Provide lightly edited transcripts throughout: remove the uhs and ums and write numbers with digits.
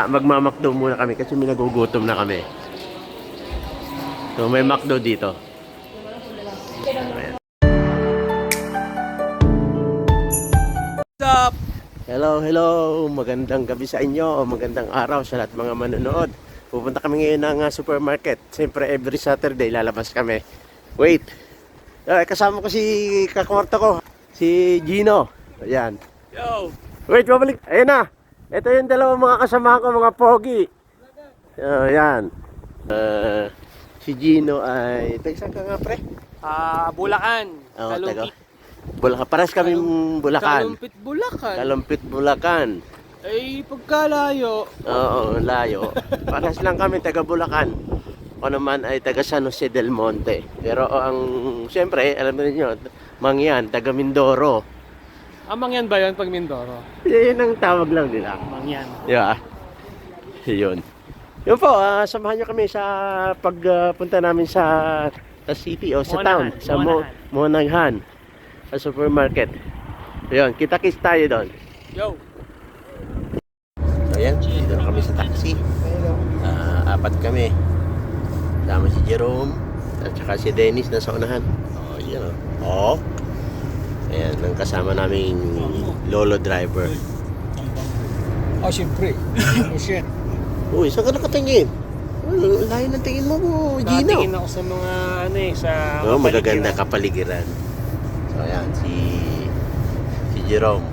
Magmamakdo muna kami kasi may nagugutom na kami. So may McDo dito. Ayan. What's up? Hello, hello. Magandang gabi sa inyo. Magandang araw sa lahat mga manonood. Pupunta kami ngayon ng supermarket. Siyempre every Saturday lalabas kami. Wait. Kasama ko si kakwarto ko. Si Gino. Ayan. Yo! Wait, babalik. Ayan na. Ito yung dalawang mga kasama ko, mga pogi. Ayan. Si Gino ay... Saan ka nga, pre? Bulacan. Oh, Kalumpit. Bulacan. Paras kami Bulacan. Kalumpit, Bulacan. Kalumpit, Bulacan. Ay, pagkalayo. Oo, layo. Paras lang kami, taga Bulacan. Ako naman ay taga San Jose del Monte. Pero siyempre, alam niyo, Mangyan, taga Mindoro. Mangyan ba yun pag Mindoro? Yun ang tawag lang nila. Mangyan. Yeah. Yun. Yun po, samahan nyo kami sa pagpunta namin sa city o sa town. Sa Monaghan. Sa supermarket. Yun, kita-kits tayo doon. Yo! So yan, dito na kami sa taxi. Apat kami. Sama si Jerome. At saka si Dennis na sa unahan. Oh, yun o. Oh. Ayan, ang kasama naming lolo driver. Siyempre. Shit. Uy, saan ka nakatingin? Layo ng tingin mo, Gino. Nakatingin ako sa mga sa Magaganda kapaligiran. So ayan, si Jerome.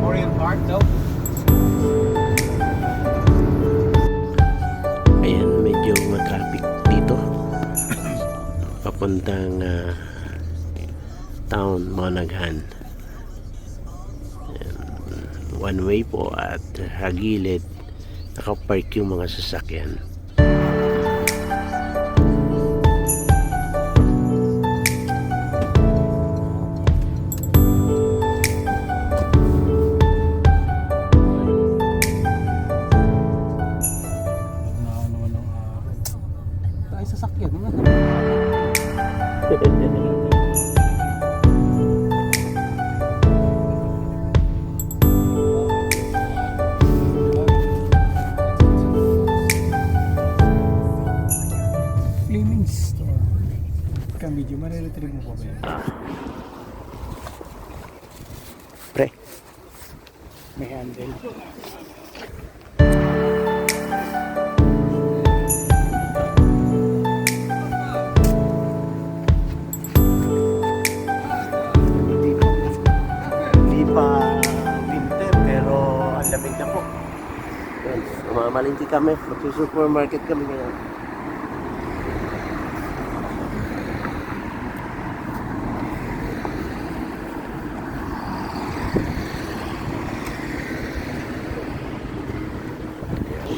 Orient Park, no? Ayan, medyo traffic dito. Papuntang town, Monaghan. Ayan, one way po at hagilid nakapark yung mga sasakyan. Tayo sasakyan mo. Cleaning store. Medyo mariretrieve mo pa ba yan? Pre, May handle. hindi pa winter pero ang lamig na po. Yan, mamamalingki kami. Magsusupermarket kami ngayon.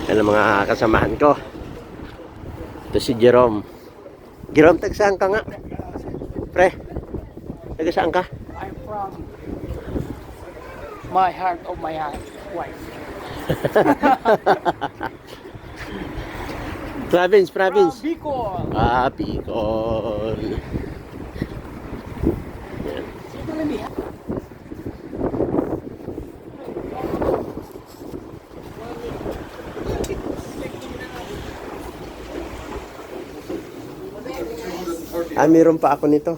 Yan ang mga kasamahan ko. Ito si Jerome. Jerome, taga saan ka nga? Pre, taga saan ka? I'm from my heart of my heart. Wife. Province. Bicol. Bicol. Yan. Sino lang yan? Meron pa ako nito.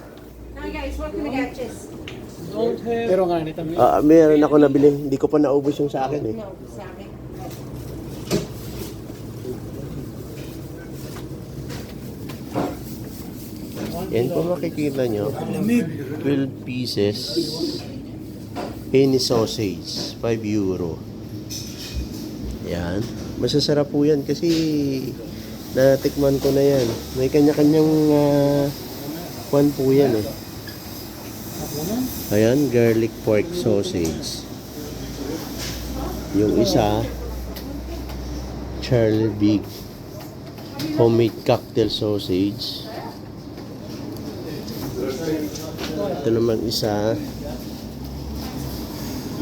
Pero nga nito. Meron ako nabili. Hindi ko pa naubos yung sa akin eh. Yan po makikita nyo. 12 pieces. Penny sausage. 5 euro. Yan. Masasarap po yan kasi natikman ko na yan. May kanya-kanyang kwan po yan eh. Ayan, garlic pork sausage. Yung isa, Charlie Big homemade cocktail sausage. Ito naman isa.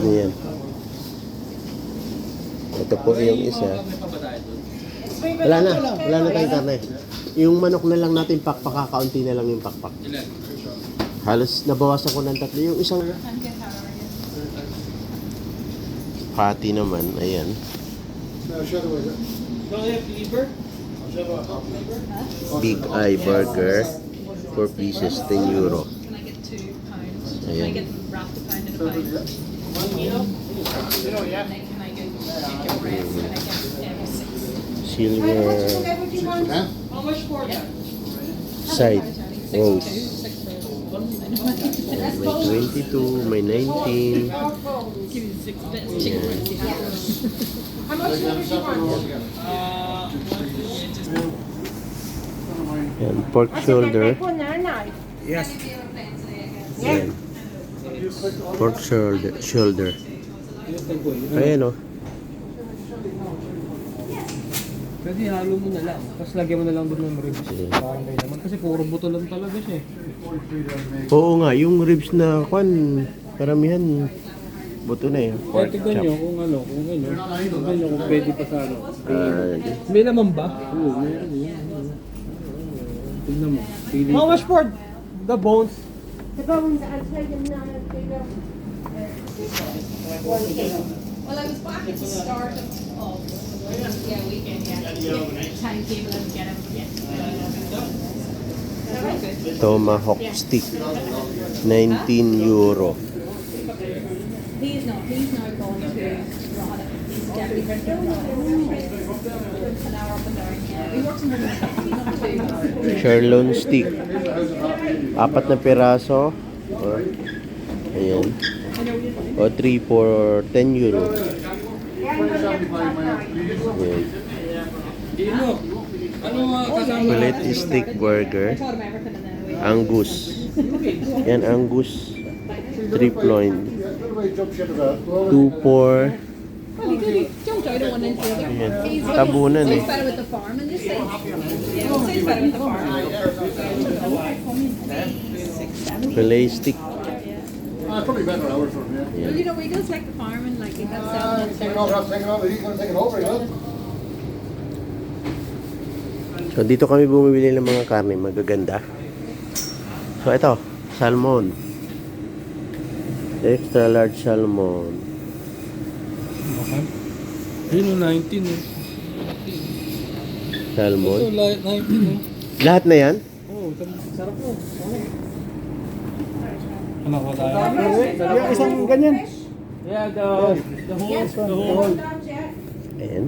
Ayan. Ito po yung isa. Wala na tayong karne. Yung manok na lang natin pakpak, kakaunti na lang yung pakpak. Halos nabawasan ko ng 3. Yung isang patty naman, ayan. Big Eye Burger, 4 pieces, 10 euro. Can I get 2 pounds? Can I Ayan. get wrapped a pound and a pound? And then can I get chicken breast? Can I get 6? Silver How much for that? side rolls. 6 bread. May 22, may 19. Give me 6 bits chicken breast. Yan, pork shoulder. Yes. Yan. Pork shoulder. Ayan o. Pwede halo mo na lang. Tapos lagyan mo na lang doon ng ribs. Sige. Parang may naman. Kasi puro buto lang talaga siya eh. Oo nga, yung ribs na kwan, karamihan buto na eh. Pork Tignan nyo chop. kung ano. Tignan nyo kung pwede pa sa ano. Ah, May laman ba? Oo, meron yun. Tignan mo. How much for the bones? Well, I was back at the start of weekend, timetable and get him, Very good. tomahawk stick. 19 euro. He's now gone to Rada. He's definitely an hour up and down. Yeah. He works in the Sirloin stick. 4 na piraso. O, ayan. O 3 for 10 euro. Ayan. Fillet stick burger. Angus. Yan, Angus. 3 loin. 2 for... Well, he jumped out of one into the other. Ayan. He's Tabunan eh. better with the farm and this thing. Yeah, he's better with the farm. Fillet stick. Probably better hours from here. Well, you know, he does like the farm and like he has Taking seven over, I'm taking over, he's going to take it over, you know? So dito kami bumibili ng mga karne magaganda. So ito, salmon. Extra large salmon. Yun o, 19 eh. Salmon. 19 eh. Lahat na yan? Oo, sarap po. Ano ko tayo? Yung isang ganyan. Yeah, the whole. Ayan.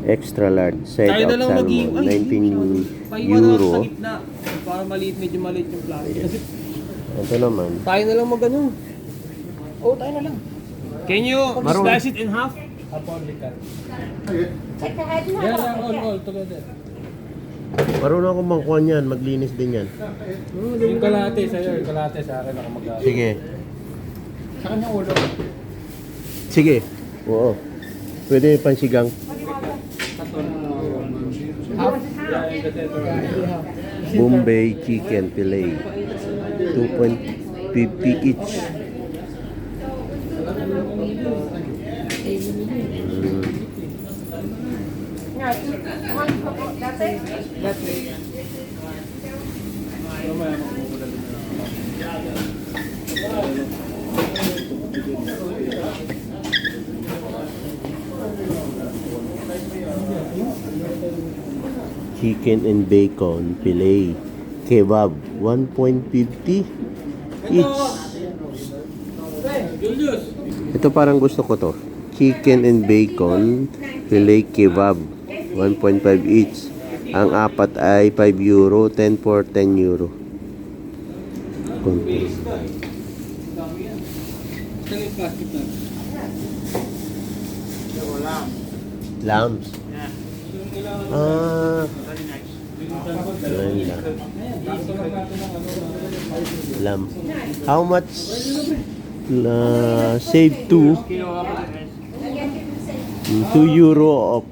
Extra large side Tayo na of lang salmon. 19 Pahiwa na euro. sa gitna. Para maliit, medyo maliit yung plastic. Kasi Ito naman. tayo na lang mag-ano. Oo, tayo na lang. Can you slice it in half? Upon the cut. Yeah, all together. Marunong akong mangkuha niyan. Maglinis din yan. Yung kalate sa'yo, yung kalate sa akin ako mag-ano. Sige. Sa kanya ulo. Sige. Oo. Pwede pansigang. Bombay chicken fillet. 2.50 each. Chicken and bacon fillet. Kebab. 1.50 each. Ito parang gusto ko to. Chicken and bacon fillet kebab. 1.5 each. Ang apat ay 5 euro. 10 for 10 euro. Konti. Lambs. Ah. Lamb. How much? Save 2. 2 euro of.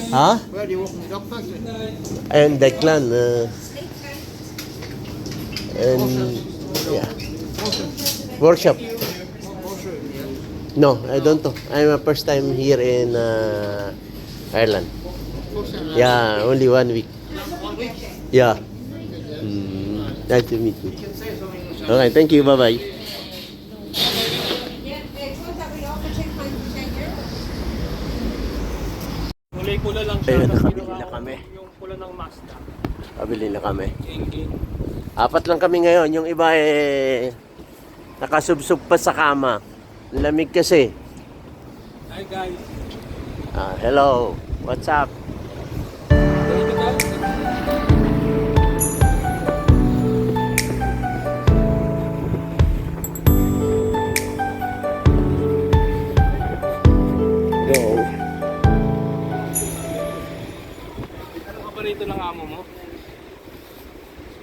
Ha? Where do you work in the dog factory? And Declan. And yeah. Workshop. No, I don't know. I'm a first time here in Ireland. Yeah, only 1 week. Yeah. Nice to meet you. Okay, thank you. Bye-bye. Kulay pula lang siya. Ayun, Tapos nakabili ginawa na ko kami. Yung pula ng Mazda. Pabili na kami. King. 4 lang kami ngayon. Yung iba nakasubsub pa sa kama. Lamig kasi. Hi guys. Hello. What's up? Go. Ano ka ba rito ng amo mo?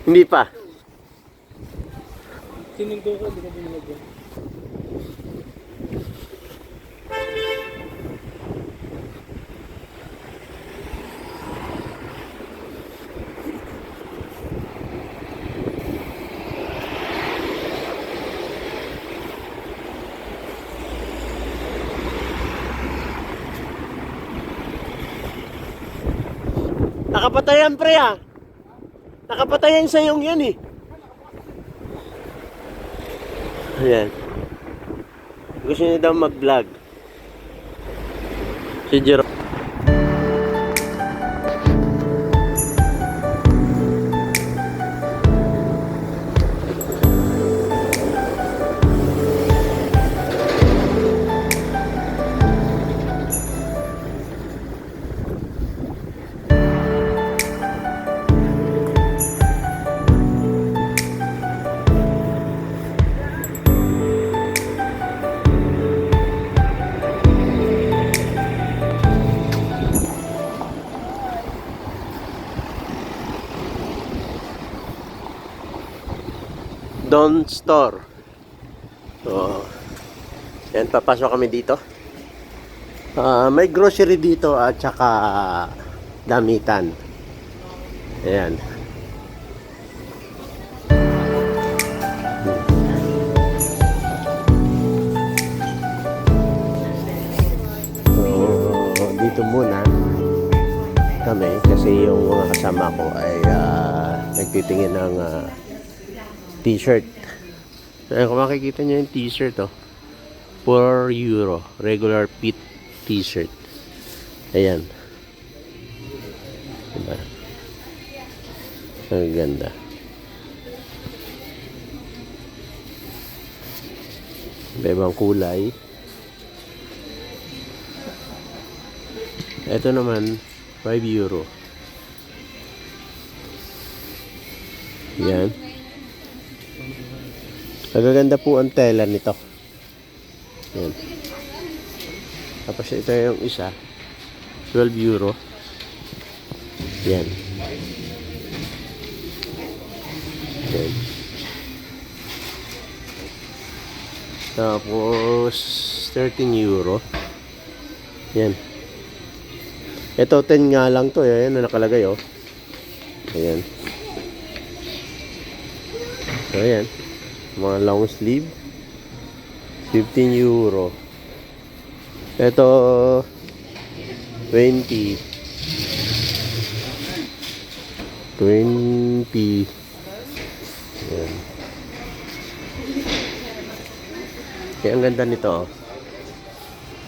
Hindi pa. Sinundo ko, hindi ko binilagyan. Nakapatayan pre ah. Nakapatayan sa yung yan eh. Ayan. Gusto niya daw mag-vlog. Si Jero. Don Store. So, yan, papasok kami dito. May grocery dito at saka damitan. Ayan. So, dito muna kami kasi yung mga kasama ko ay nagtitingin ng t-shirt. Kung makikita nyo yung t-shirt, oh, €4. Regular fit t-shirt. Ayan. Diba? Ang ganda. Iba-ibang kulay. Ito naman, €5. Yan. Nagaganda po ang tela nito. Yan. Tapos ito yung isa, €12. Yan. Yan. Tapos €13. Yan. Ito 10 nga lang to, ayan na nakalagay oh. Ayan. So ayan. Mga long sleeve €15. Ito 20. Ayan. Kaya ang ganda nito oh.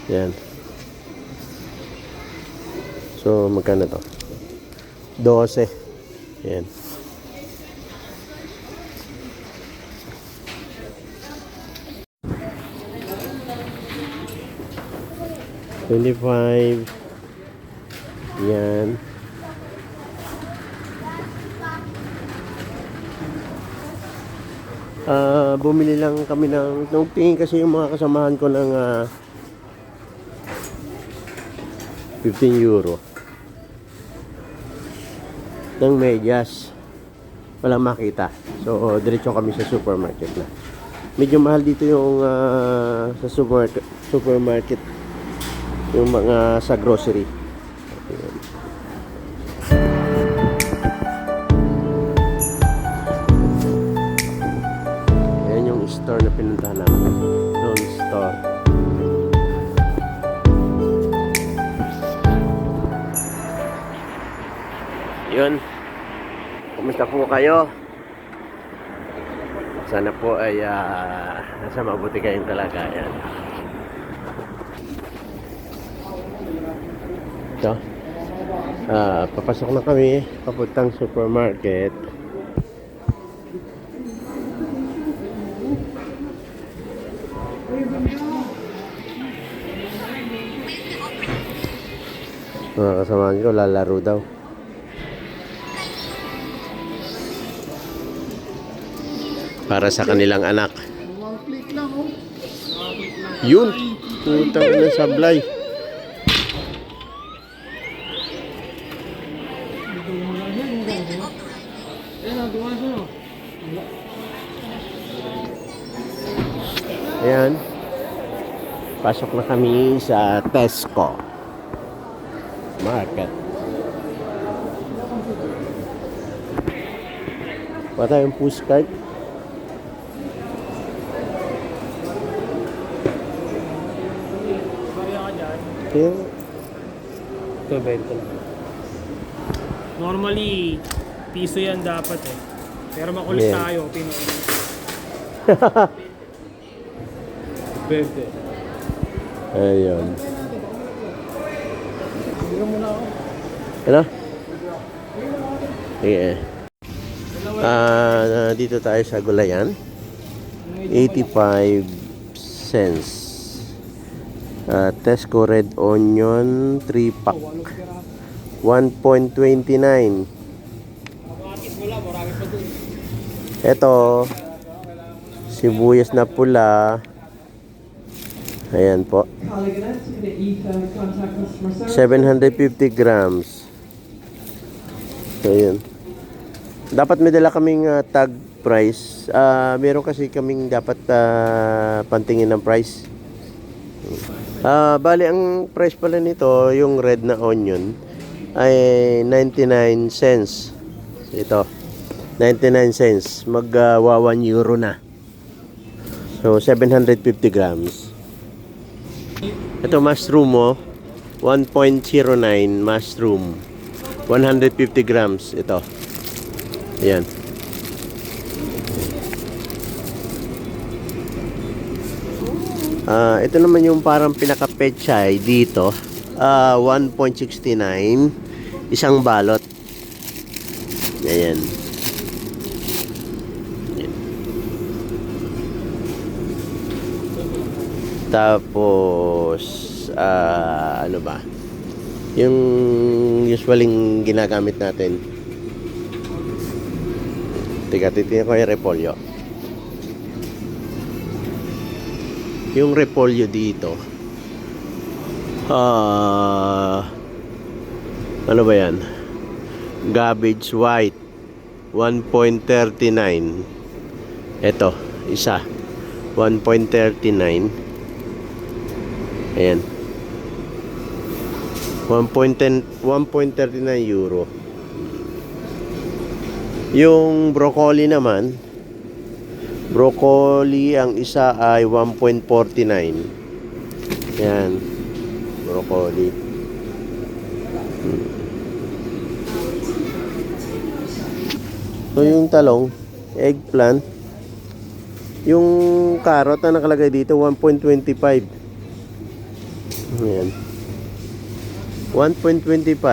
Ayan. So magkano to? 12. Ayan. $25. Yan. Bumili lang kami ng tingin kasi yung mga kasamahan ko ng €15 ng medyas. Walang makita. So diretso kami sa supermarket na. Medyo mahal dito yung sa supermarket yung mga sa grocery. Ayan yung store na pinuntahan namin. Don Store. Yun. Kumusta po kayo? Sana po ay nasa mabuti kayong kalagayan. Ito. Papasok na kami papuntang supermarket. Mga kasamahan ko lalaro daw. Para sa kanilang anak. One click lang, oh. Yun! Putang na sablay. Ayan. Pasok na kami sa Tesco Market. Wala tayong postcard. Kaya, Ito, 20 lang. Normally, piso yan dapat eh. Pero makulit Yeah. tayo, Pinoy. 20. ayun. Ano? Sige. Dito tayo sa gulayan. 85 cents. Tesco red onion 3 pack. 1.29. Ito sibuyas na pula. Ayan po. 750 grams. So, yun. Dapat may dala kaming tag price. Meron kasi kaming dapat pantingin ng price. Bali, ang price pala nito, yung red na onion, ay 99 cents. Ito. 99 cents. Magwa 1 euro na. So, 750 grams. Ito mushroom mo, 1.09 mushroom. 150 grams ito. Ayan. Ito naman yung parang pinaka-pechay dito. 1.69 isang balot. Ayan. Tapos ano ba? Yung usualing ginagamit natin. Titingnan ko yung repolyo. Yung repolyo dito. Ano ba yan? Cabbage white 1.39. Ito, isa 1.39. Ayan. 1.39 euro. Yung broccoli naman, broccoli ang isa ay 1.49. Ayan. Broccoli. So yung talong, eggplant, yung carrot na nakalagay dito 1.25. Ayan. 1.25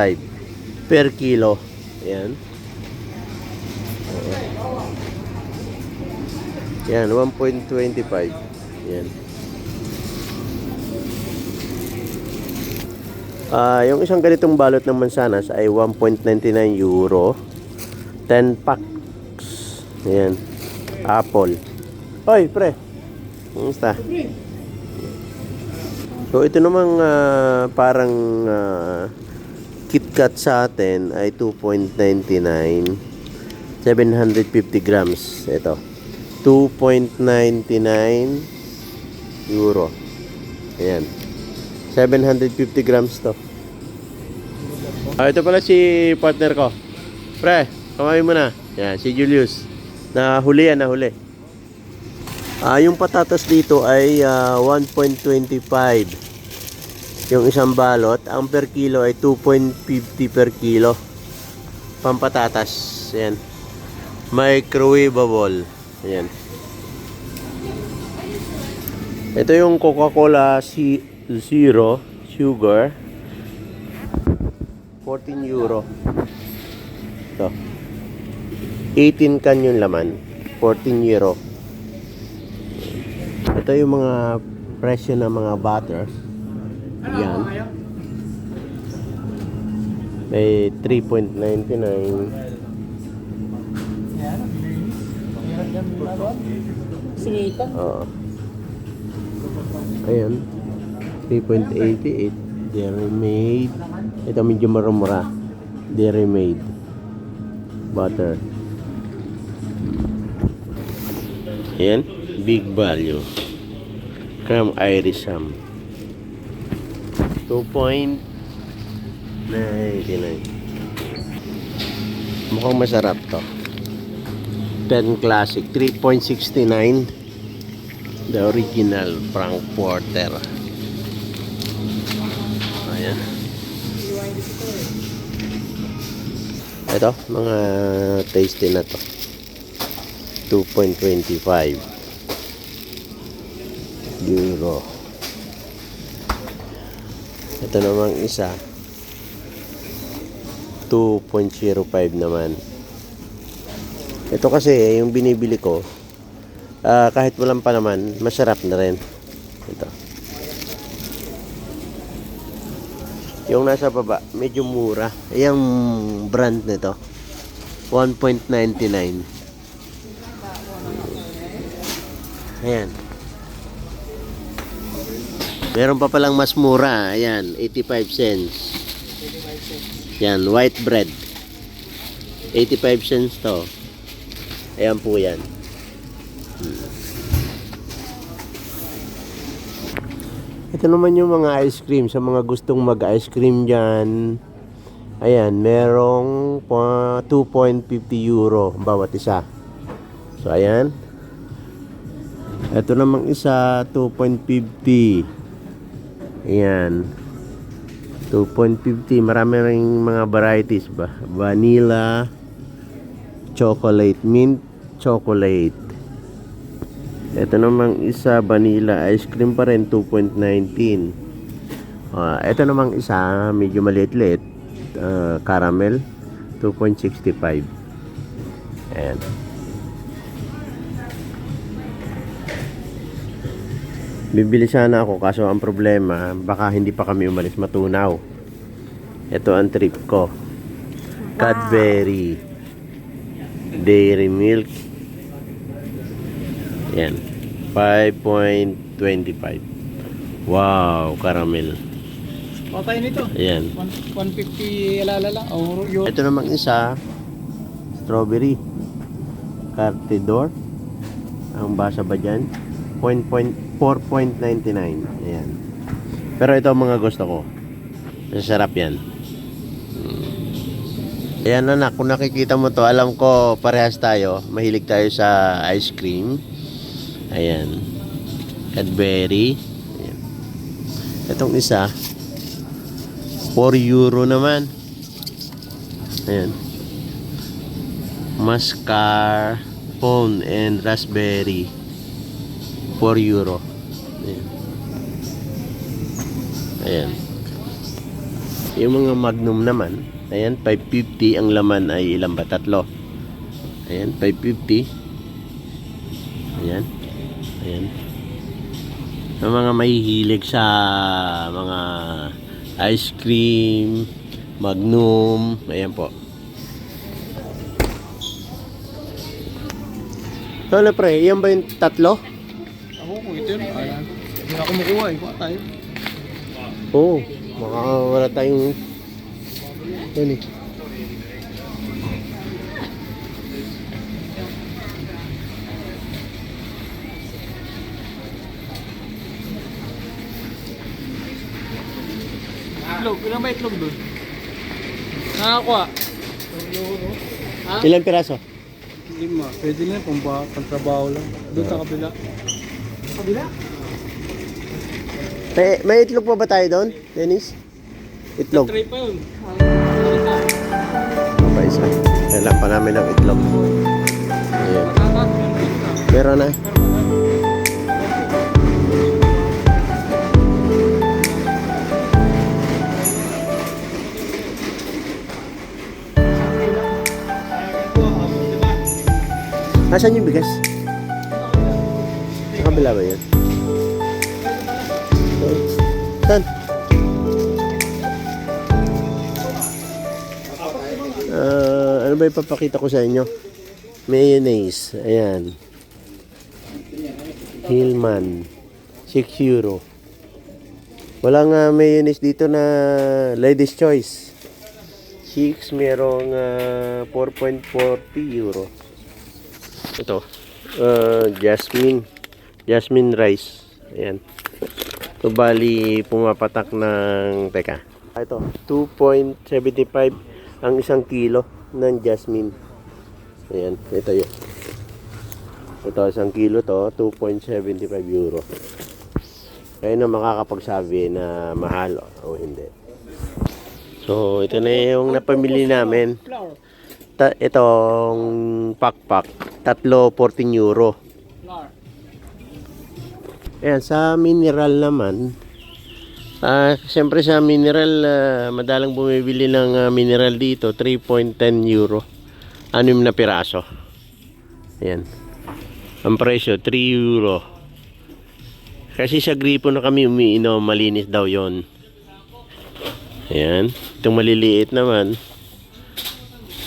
per kilo. Ayan. Ayan, 1.25. Ayan. Yung isang ganitong balot ng mansanas ay 1.99 euro. 10 packs. Ayan. Apple. Hoy, pre. Kumusta? So ito namang parang KitKat sa atin ay 2.99. 750 grams. Ito. 2.99 euro. Ayan. 750 grams to. Ito pala si partner ko. Pre, kamay mo na. Ayan, si Julius. Nahuli yan, nahuli. Yung patatas dito ay 1.25. Yung isang balot, ang per kilo ay 2.50 per kilo. pampatatas. Ayan. Microwavable. Ayan. Ito yung Coca-Cola Zero Sugar. 14 euro. Ito. 18 can yung laman. 14 euro. Ito yung mga presyo ng mga butter. Yan. May 3.99. Sinipan. Oo. Ayan. 3.88. Dairy Made. Ito medyo mura-mura. Dairy Made. Butter. Ayan. Big Value. Creme Irisam. 2.99. Mukhang masarap to. 10 Classic. 3.69. The original Frankfurter. Ayan. Ito, mga tasty na to. 2.25 euro. Ito namang isa 2.05 naman. Ito kasi yung binibili ko, kahit walang pa naman, masarap na rin. Ito. Yung nasa baba, medyo mura. Yung brand nito, 1.99. Ayan. Meron pa palang mas mura. Ayan, 85 cents. Yan, white bread. 85 cents to. Ayan po yan. Ito naman yung mga ice cream. Sa mga gustong mag-ice cream dyan. Ayan, merong 2.50 euro bawat isa. So, ayan. Ito namang isa, 2.50. Ayan. 2.50. Marami ring mga varieties ba? Vanilla, chocolate, mint, chocolate. Ito namang isa, vanilla ice cream pa rin, 2.19. Ito namang isa, medyo maliit-liit, caramel, 2.65. Ayan. Bibili sana ako, kaso ang problema, baka hindi pa kami umalis, matunaw. Ito ang trip ko. Cadbury Dairy Milk. Yan. 5.25. Wow, caramel. Patay nito. Ayan. 150 alalala. O euro. Ito namang isa, strawberry. Cartidor. Ang basa ba dyan? 4.99. Ayan. Pero ito ang mga gusto ko. Masarap yan. Ayan anak, kung nakikita mo to, alam ko parehas tayo. Mahilig tayo sa ice cream. Ayan. Cadbury. Ayan. Itong isa, 4 euro naman. Ayan. Mascarpone and raspberry. 4 euro. Ayan. Ayan. Yung mga Magnum naman, ayan, 550. Ang laman ay ilan ba? 3. Ayan, 550. Ayan. Ayan. Yung mga mahihilig sa mga ice cream, Magnum, ayan po. Ano pre, yan ba yung 3? Ako kung ito yun. Hindi na ako makuha eh. Kuha tayo. Oo, wala tayong yan eh. Itlog. Ilang ba itlog doon? Nakakuha. Ha? Ilang piraso? 5. Pwede na kung pang-trabaho lang. Doon sa kabila. Kabila? May itlog pa ba tayo doon, Dennis? Itlog. Try pa yun. pa isa. Kailan pa namin ng itlog. Ayan. Meron na. Nasaan yung bigas? Sa kabila ba yun? Saan? Ano ba ipapakita ko sa inyo? Mayonnaise. Ayan. Hillman. 6 euro. Walang mayonnaise dito na ladies choice. 6 merong 4.40 euro. Ito. Jasmine rice. Ayan. So, bali pumapatak ng teka. Ito, 2.75 ang isang kilo ng jasmine. Ayan, ito yun. Ito, isang kilo to, 2.75 euro. Kayo na makakapagsabi na mahal o hindi. So, ito na yung napamili namin. Itong pakpak, tatlo 14 euro. Ayan, sa mineral naman, siyempre sa mineral, madalang bumibili ng mineral dito, 3.10 euro. 6 na piraso. Ayan. Ang presyo, 3 euro. Kasi sa gripo na kami umiinom, malinis daw yon. Ayan. Itong maliliit naman,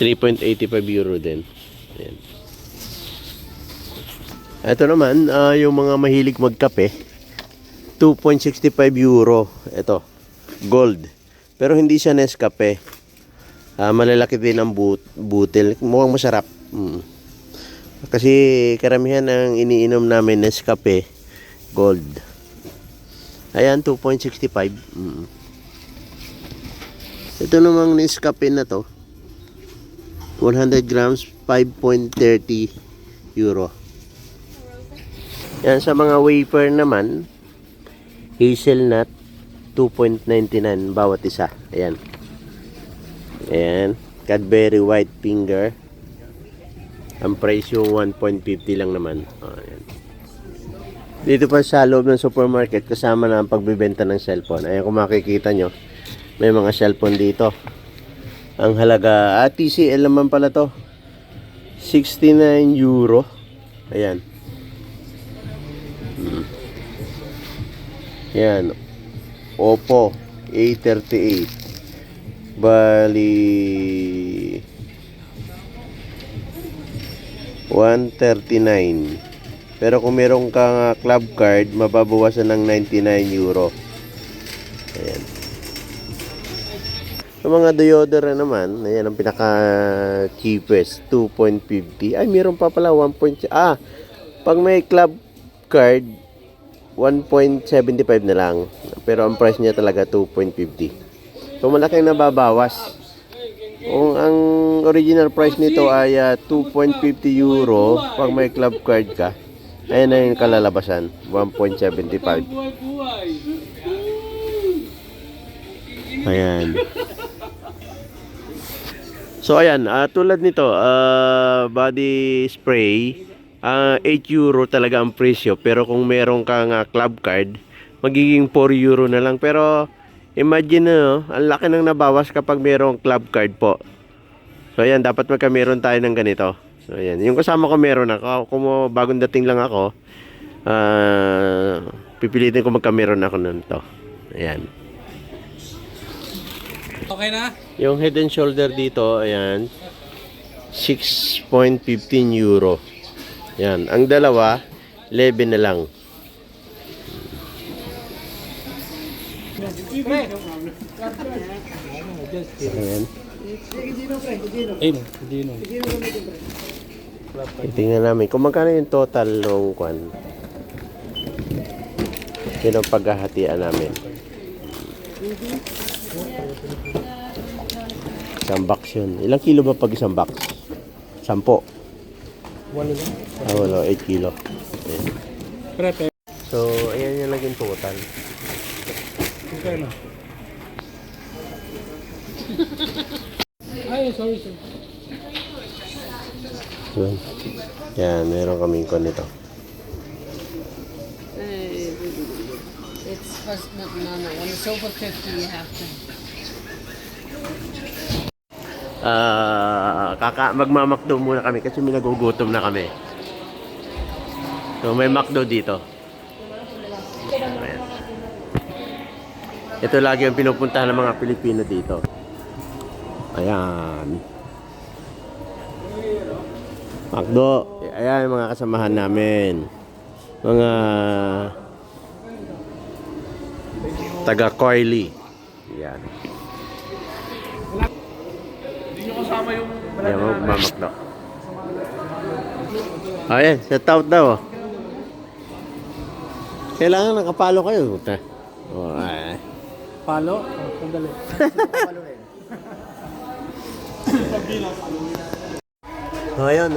3.85 euro din. Ayan. Ito naman, yung mga mahilig magkape, 2.65 euro. Ito, gold. Pero hindi siya Nescafe. Malalaki din ang butil. Mukhang masarap. Kasi karamihan ng iniinom namin Nescafe, gold. Ayan, 2.65. Ito namang Nescafe na to, 100 grams, 5.30 euro. Yan, sa mga wafer naman, hazelnut, 2.99 bawat isa. Ayan. Ayan. Cadbury white finger. Ang presyo 1.50 lang naman. Ayan. Dito pa sa loob ng supermarket, kasama na ang pagbibenta ng cellphone. Ayan, kung makikita nyo, may mga cellphone dito. Ang halaga, TCL naman pala to, 69 euro. Ayan. Yan. Oppo A38. Bali 139. Pero kung meron kang club card, mababawasan ng 99 euro. Ayan. Sa mga deodorant naman, ayan ang pinaka cheapest, 2.50. Ay, meron pa pala 1. Pag may club card, 1.75 na lang. Pero ang price niya talaga 2.50. So malaking nababawas. Kung ang original price nito ay 2.50 euro, pag may club card ka, ayan na yung kalalabasan, 1.75. Ayan. So ayan, tulad nito, body spray, 8 euro talaga ang presyo, pero kung meron kang club card, magiging 4 euro na lang. Pero imagine no, ang laki ng nabawas kapag merong club card po. So ayan, dapat magkameron tayo ng ganito. So ayan, yung kasama ko meron ako. Kung bagong dating lang ako, pipilitin ko magkameron ako nito. Ayan. Okay na? Yung head and shoulder dito, ayan, 6.15 euro. Yan, ang dalawa 11 na lang. Ayan. Dino. Tingnan namin kung magkano yung total ng kwan. Yun ang paghahatian namin. Isang box yun. Ilang kilo ba pag isang box? 10. Wala, 8 kilo. Ayan. Prete. So, ayan yung naging total. Okay na. Ay, sorry. Yan, meron kaming kon nito. It's first, no. When it's over 50, you have to. Magmamakdo muna kami kasi may nagugutom na kami. So may McDo dito. Ayan. Ito lagi ang pinupuntahan ng mga Pilipino dito. Ayan. McDo. Ayan yung mga kasamahan namin. Mga taga Coily. Ayan. Ayan, magmamakdo. Ayan, set out daw. Kailangan nakapalo kayo. Oh, ay. Palo? Sandali. So ayun,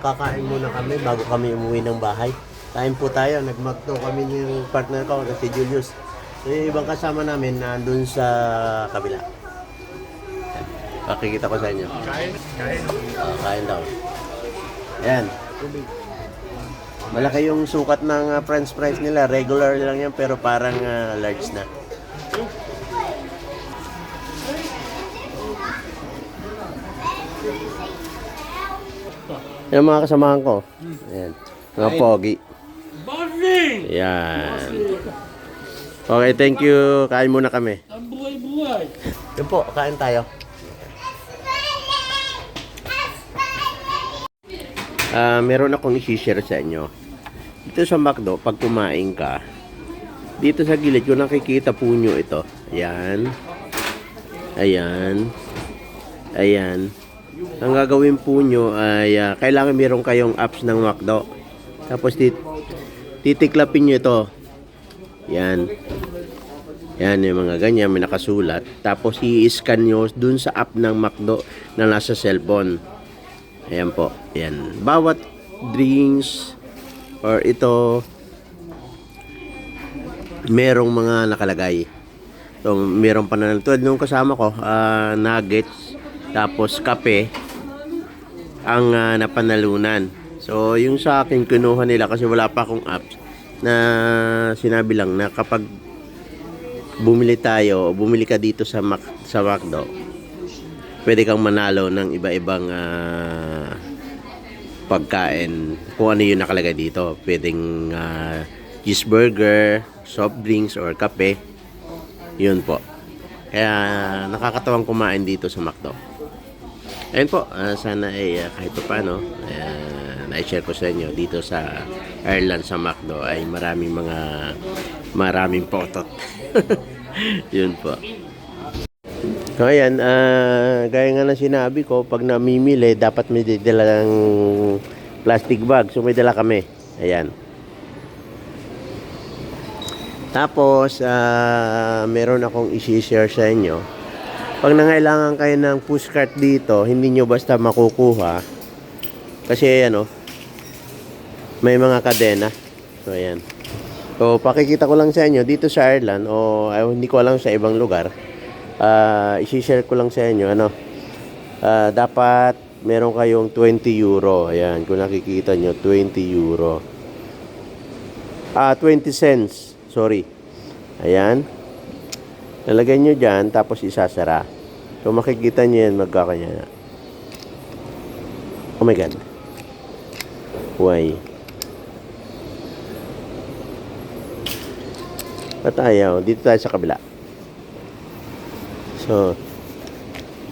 kakain muna kami bago kami umuwi ng bahay. Kain po tayo, nagmakto kami yung partner ko, si Julius. So yung ibang kasama namin nandun sa kabila. Pakikita ko sa inyo. Kain daw. Ayan. Malaki yung sukat ng french fries nila. Regular lang yan pero parang large na. Yan mga kasamahan ko. Ayan. Mga pogi. Ayan. Okay, thank you. Kain muna kami. Ang buhay-buhay. Yun po, kain tayo. Meron akong i-share sa inyo. Dito sa McDo, pag kumain ka, dito sa gilid, kung nakikita po nyo ito. Ayan. Ayan. Ayan. Ang gagawin po nyo ay kailangan meron kayong apps ng McDo. Tapos titiklapin nyo ito. Yan. Yan yung mga ganyan, may nakasulat. Tapos i-scan nyo dun sa app ng McDo na nasa cellphone. Ayan po. Ayan. Bawat drinks or ito merong mga nakalagay. So, meron pa na tulad nung kasama ko, nuggets, tapos kape ang napanalunan. So, yung sa akin kinuha nila kasi wala pa akong apps na sinabi lang na kapag bumili ka dito sa McDo, pwede kang manalo ng iba-ibang pagkain kung ano yung nakalagay dito. Pwedeng cheeseburger, soft drinks, or kape. Yun po. Kaya nakakatawang kumain dito sa McDo. Ayun po, sana ay kahit pa paano na-share ko sa inyo dito sa Ireland sa McDo ay maraming potot. Yun po. So ayan, gaya nga ng sinabi ko, pag namimili dapat may dala ng plastic bag. So may dala kami. Ayan. Tapos meron akong i-share sa inyo. Pag nangailangan kayo ng pushcart dito, hindi nyo basta makukuha. Kasi may mga kadena. So ayan. So pakikita ko lang sa inyo dito sa Ireland o hindi ko alam sa ibang lugar. I-share ko lang sa inyo dapat meron kayong 20 euro. Ayan, kung nakikita nyo 20 euro. 20 cents. Sorry. Ayan. Nalagay nyo dyan, tapos isasara. So, makikita nyo yan, magkakanya na. Oh my God. Why? Ba't ayaw? Dito tayo sa kabila. So,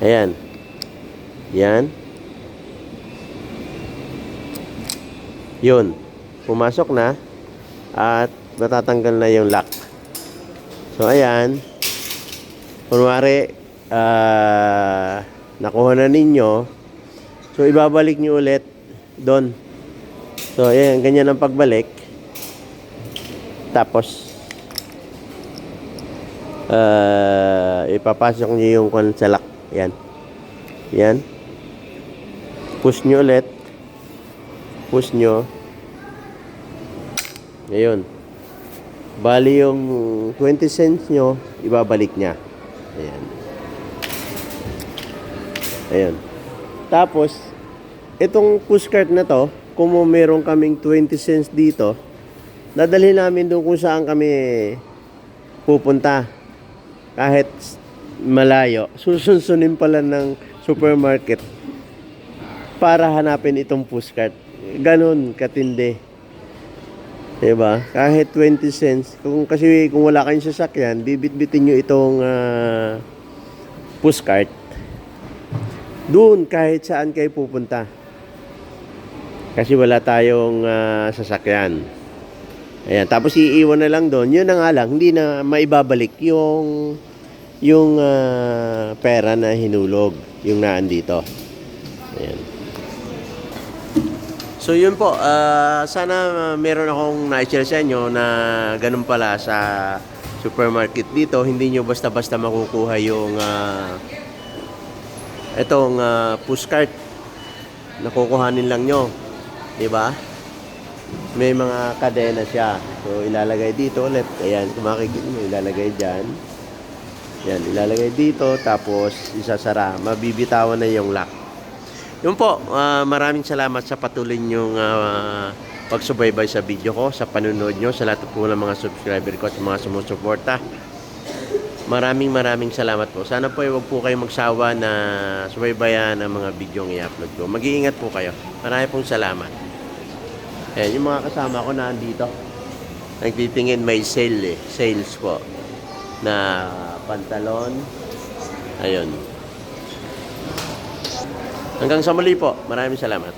ayan. Yan. Yun. Pumasok na. At matatanggal na yung lock. So, ayan. Kunwari, nakuha na ninyo. So, ibabalik nyo ulit doon. So, ayan. Ganyan ang pagbalik. Tapos, ipapasok nyo yung sa lock. Ayan. Ayan. Push nyo ulit. Push nyo. Ngayon. Bali yung 20 cents nyo, ibabalik niya. Ayan. Ayan. Tapos, itong pushcart na to, kung meron kaming 20 cents dito, dadalhin namin doon kung saan kami pupunta. Kahit malayo, susunsunin pala ng supermarket para hanapin itong pushcart. Ganon katindi. Diba? Kahit 20 cents. Kasi kung wala kayong sasakyan, bibit-bitin nyo itong pushcart. Doon kahit saan kayo pupunta. Kasi wala tayong sasakyan. Ayan, tapos iiwan na lang doon. Yun na nga lang, hindi na maibabalik yung pera na hinulog, yung naandito. Ayan. So yun po, sana meron akong na-share sa inyo na ganun pala sa supermarket dito. Hindi nyo basta-basta makukuha yung itong pushcart. Nakukuhanin lang nyo. Diba? May mga kadena siya. So ilalagay dito ulit. Ayan, kung makikita nyo, ilalagay dyan. Yan, ilalagay dito. Tapos isasara. Mabibitawan na yung lock. Yun po, maraming salamat sa patuloy nyong pagsubaybay sa video ko, sa panunod nyo, sa lahat po ng mga subscriber ko at mga sumusuporta. Maraming salamat po. Sana po huwag po kayo magsawa na subaybayan ang mga video ng i-upload ko. Mag-iingat po kayo. Maraming pong salamat. Ayan, yung mga kasama ko na andito. Nagtitingin may sale sales po. Na pantalon. Ayun. Hanggang sa muli po. Maraming salamat.